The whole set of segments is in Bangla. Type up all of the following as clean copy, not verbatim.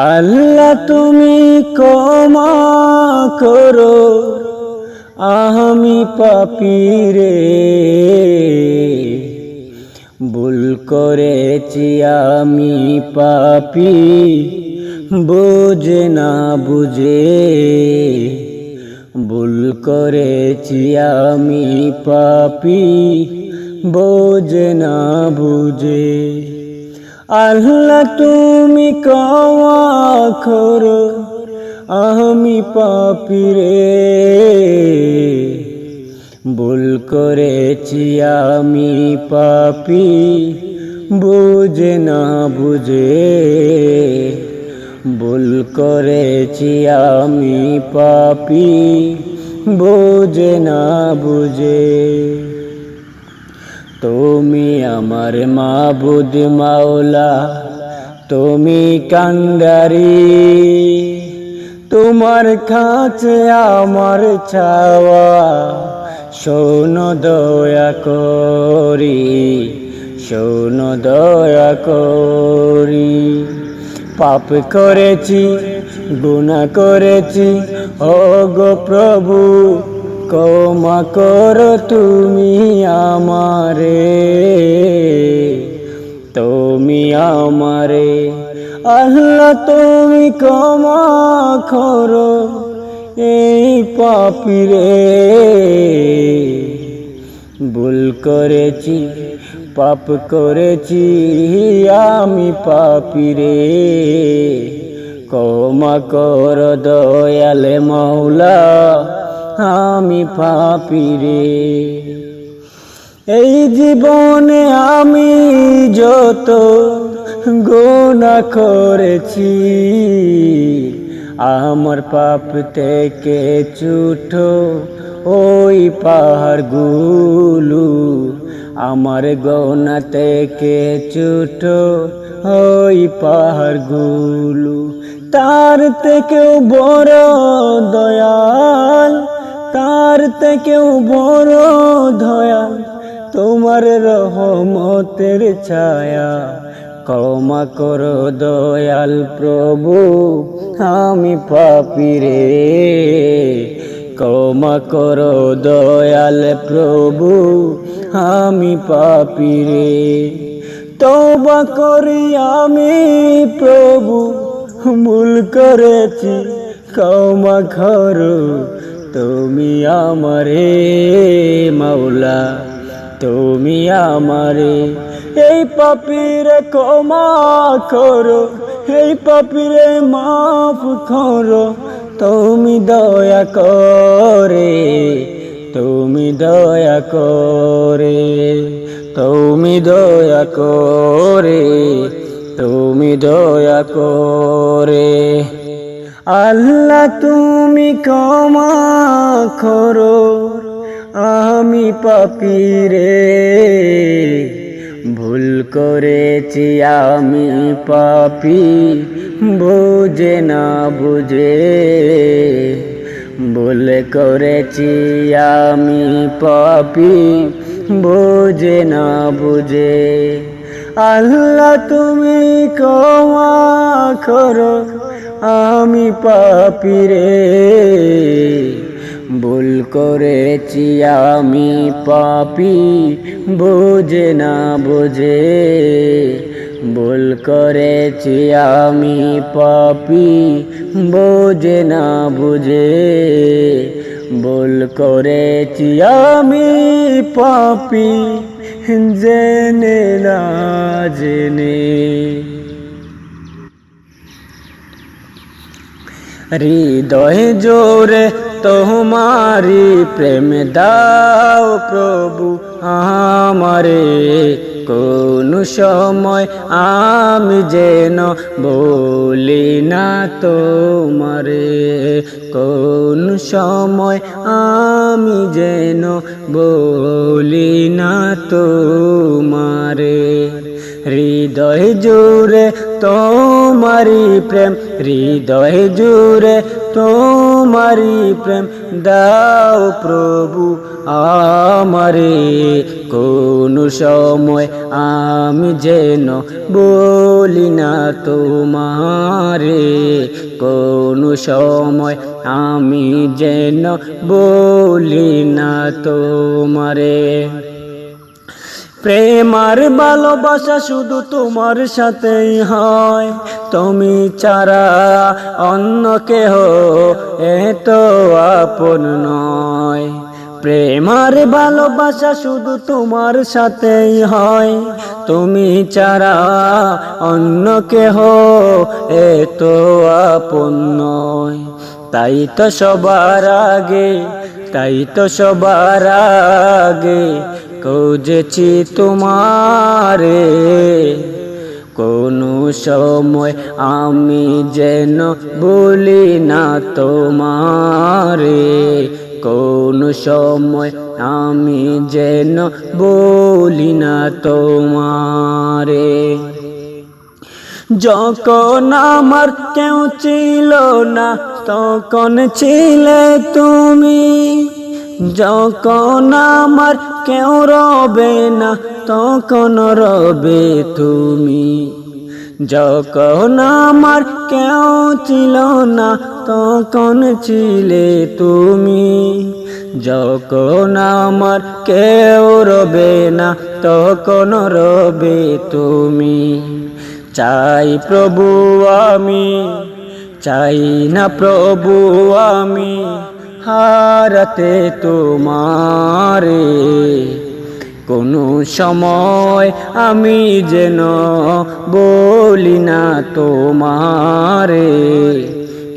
আল্লাহ তুমি ক্ষমা করো, আমি পাপী রে। ভুল করেছি আমি পাপী, বুঝে না বুঝে। ভুল করেছি আমি পাপী, বুঝে না বুঝে। আল্লাহ তুমি ক্ষমা করো, আমি পাপী রে। ভুল করেছি আমি পাপী, বুঝে না বুঝে। ভুল করেছি আমি পাপী, বুঝে না বুঝে। তুমি আমার মাবুদ মাওলা, তুমি কান্ডারি। তোমার কাছে আমার চাওয়া, শোনো দয়া করি, শোনো দয়া করি। পাপ করেছি, গুনাহ করেছি, ওগো প্রভু ক্ষমা করো তুমি আমারে, তুমি আমারে। আল্লাহ তুমি ক্ষমা করো এই পাপী রে। ভুল করেছি, পাপ করেছি আমি পাপী রে। ক্ষমা করো দয়াল মাওলা, আমি পাপী রে। এই জীবনে আমি যত গুনাহ করেছি, আমার পাপ থেকে ছোট ওই পাহাড়গুলো, আমার গুনাহ থেকে ছোট ওই পাহাড়গুলো। তার থেকেও বড় দয়াল, তার থেকেও বড় দয়াল তোমার রহমতের ছায়া। ক্ষমা করো দয়াল প্রভু, আমি পাপী রে। ক্ষমা করো দয়াল প্রভু, আমি পাপী রে। তওবা করি আমি প্রভু, ভুল করেছি ক্ষমা করো তুমি আমারে মাওলা, তুমি আমারে। এই পাপীরে ক্ষমা করো, এই পাপীরে মাফ করো তুমি দয়া করে, তুমি দয়া করে, তুমি দয়া করে, তুমি দয়া করে। আল্লাহ তুমি ক্ষমা করো, আমি পাপী রে। ভুল করেছি আমি পাপী, বুঝে না বুঝে। ভুল করেছি আমি পাপী, বুঝে না বুঝে। আল্লাহ তুমি ক্ষমা করো, আমি পাপী রে। ভুল করেছি আমি পাপী, বুঝে না বুঝে। ভুল করেছি আমি পাপী, বুঝে না বুঝে। ভুল করেছি আমি পাপী, জেনে না জেনে। হৃদয় জোরে তোমারি প্রেম দাও প্রভু আমারে। কোন সময় আমি যেন বলি না তোমারে, কোন সময় আমি যেন বলি না তোমারে। হৃদয় জোরে তোমারি প্রেম, হৃদয় জুড়ে তোমারি প্রেম দাও প্রভু আমারে। কোন সময় আমি যেন বলি না তোমারে, কোন সময় আমি যেন বলি না তোমারে। প্রেম আর ভালোবাসা শুধু তোমার সাথেই হয়, তুমি ছাড়া অন্য কেহ এত আপন নয়। প্রেম আর ভালোবাসা শুধু তোমার সাথেই হয়, তুমি ছাড়া অন্য কেহ এত আপন নয়। তাই তো সবার আগে, তাই তো সবার আগে খুঁজেছি তোমারে। কোন সময় আমি যেন বলি না তোমারে, কোন সময় আমি যেন বলি না তোমারে। যখন আমার কেউ ছিল না তখন ছিলে তুমি, যখন আমার কেউ রবে না তখন রবে তুমি। যখন আমার কেউ ছিল না তখন ছিলে তুমি, যখন আমার কেউ রবে না তখন রবে তুমি। চাই প্রভু আমি, চাই না প্রভু আমি হারাতে তোমারে। কোন সময় আমি যেন বলি না তোমারে,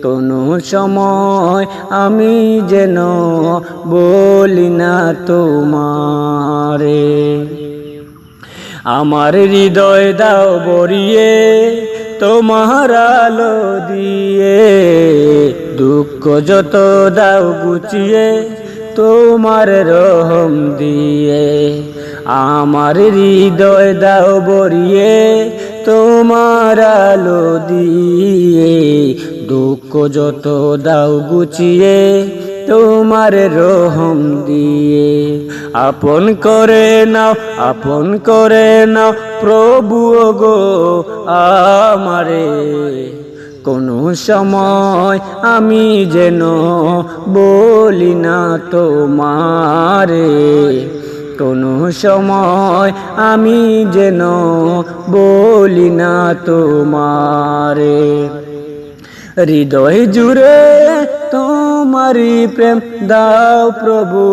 কোন সময় আমি যেন বলি না তোমারে। আমার হৃদয় দাও ভরিয়ে তোমার আলো দিয়ে, দুঃখ যত দাও গুছিয়ে তোমার রহম দিয়ে। আমার হৃদয় দাও ভরিয়ে তোমার আলো দিয়ে, দুঃখ যত দাও গুছিয়ে তোমার রহম দিয়ে। আপন করে নাও, আপন করে নাও প্রভু গো আমারে। কোন সময় আমি যেন বলি না তোমারে, কোন সময় আমি যেন বলি না তোমারে। হৃদয় জুড়ে তোমারি প্রেম দাও প্রভু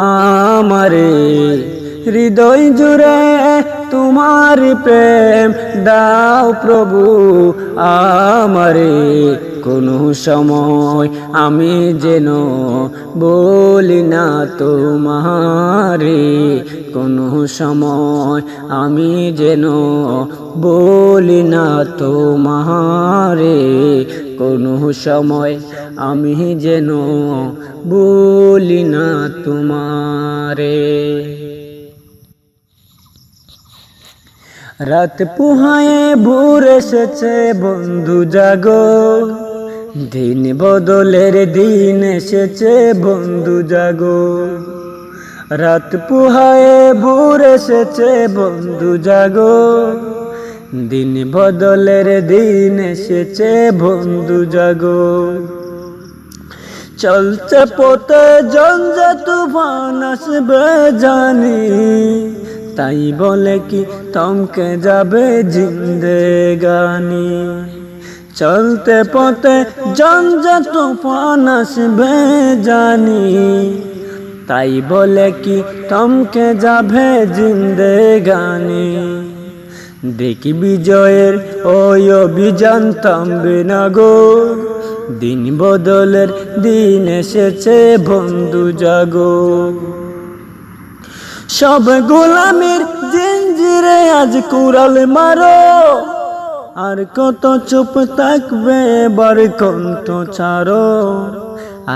আমারে, হৃদয় জুড়ে তোমারি প্রেম দাও প্রভু আমারে। কোন সময় আমি যেন বলি না তোমারে, কোন সময় আমি যেন বলি না তোমারে, কোন সময় আমি যেন বলি না তোমারে। রাত পুহায়ে ভোর এসেছে বন্ধু জাগো, দিন বদলের দিন এসেছে বন্ধু জাগো। রাত পুহায়ে ভোর এসেছে বন্ধু জাগো, দিন বদলের দিন এসেছে বন্ধু জাগো। চলছে পথে ঝঞ্ঝা তুফান আসবে জানি, তাই বলে কি থমকে যাবে জিন্দেগানি। চলতে পথে ঝঞ্ঝা তুফান আসবে জানি, তাই বলে কি থমকে যাবে জিন্দেগানি। দেখি বিজয়ের ওই অভিযান থামবে না গো, দিন বদলের দিন এসেছে বন্ধু জাগো। সব গোলামের জিঞ্জিরে আজ কুড়াল মারো, আর কত চুপ থাকবে এবার কণ্ঠ ছাড়ো,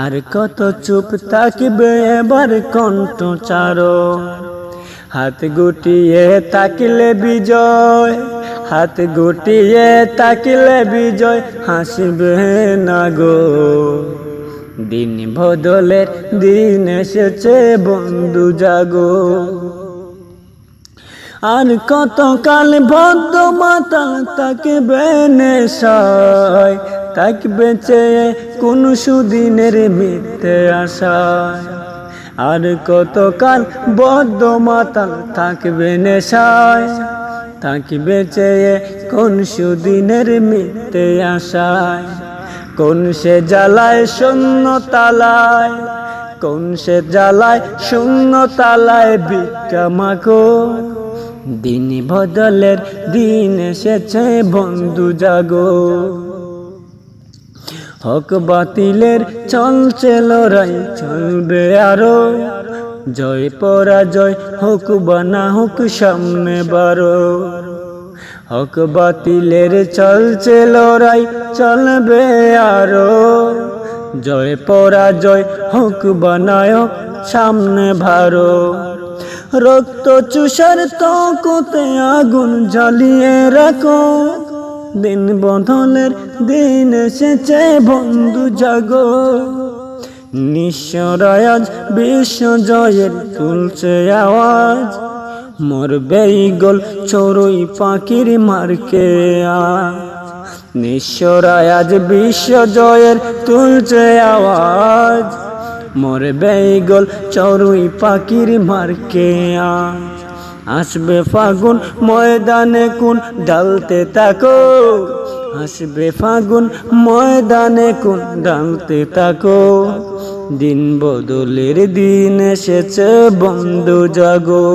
আর কত চুপ থাকবে এবার কণ্ঠ ছাড়ো। হাত গুটিয়ে থাকলে বিজয়, হাত গুটিয়ে তাকিলে বিজয় হাসবে না গো। দিন বদলের দিন এসেছে বন্ধু জাগো। আর কতকাল বদ্ধ মাতাল থাকবে নেশায়, থাকবে চেয়ে কোন সুদিনের মিথ্যে আশায়। আর কতকাল বদ্ধ মাতাল থাকবে নেশায়, থাকবে চেয়ে কোন সুদিনের মিথ্যে আশায়। কোন সে জ্বালায় শূন্য তালায়, কোন সে জ্বালায় শূন্য তালায় ভিক্ষা মাগো। দিন বদলের দিন এসেছে বন্ধু জাগো। হক বাতিলের চলছে লড়াই, চলবে আরো। জয় পরাজয় হোক বা না হোক সামনে বারো। হক বাতিলের চলছে লড়াই, চলবে আরো। জয় পরাজয় হোক বা না হোক সামনে ভারো। রক্ত চুষার তকতে আগুন জ্বালিয়ে রাখো। দিন বদলের দিন এসেছে বন্ধু জাগো। নিঃস্বরায় আজ বিশ্ব জয়ের তুলছে আওয়াজ। মরবে ঈগল চড়ুই পাখির মার্কে আজ। নিঃস্বরায় আজ বিশ্ব জয়ের তুলছে আওয়াজ। মরবে ঈগল চড়ুই পাখির মার্কে আজ। আসবে ফাগুন ময়দানে কোন ডালতে থাকো। আসবে ফাগুন ময়দানে কোন ডালতে থাকো। দিন বদলের দিন এসেছে বন্ধু জাগো।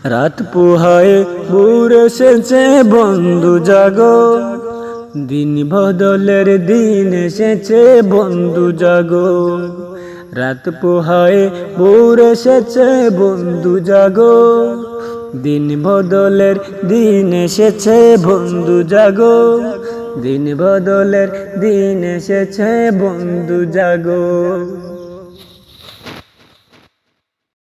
রাত পোহায়ে ভোর এসেছে বন্ধু জাগো। দিন বদলের দিন এসেছে বন্ধু জাগো। রাত পোহায়ে ভোর এসেছে বন্ধু জাগো। দিন বদলের দিন এসেছে বন্ধু জাগো। দিন বদলের দিন এসেছে বন্ধু জাগো।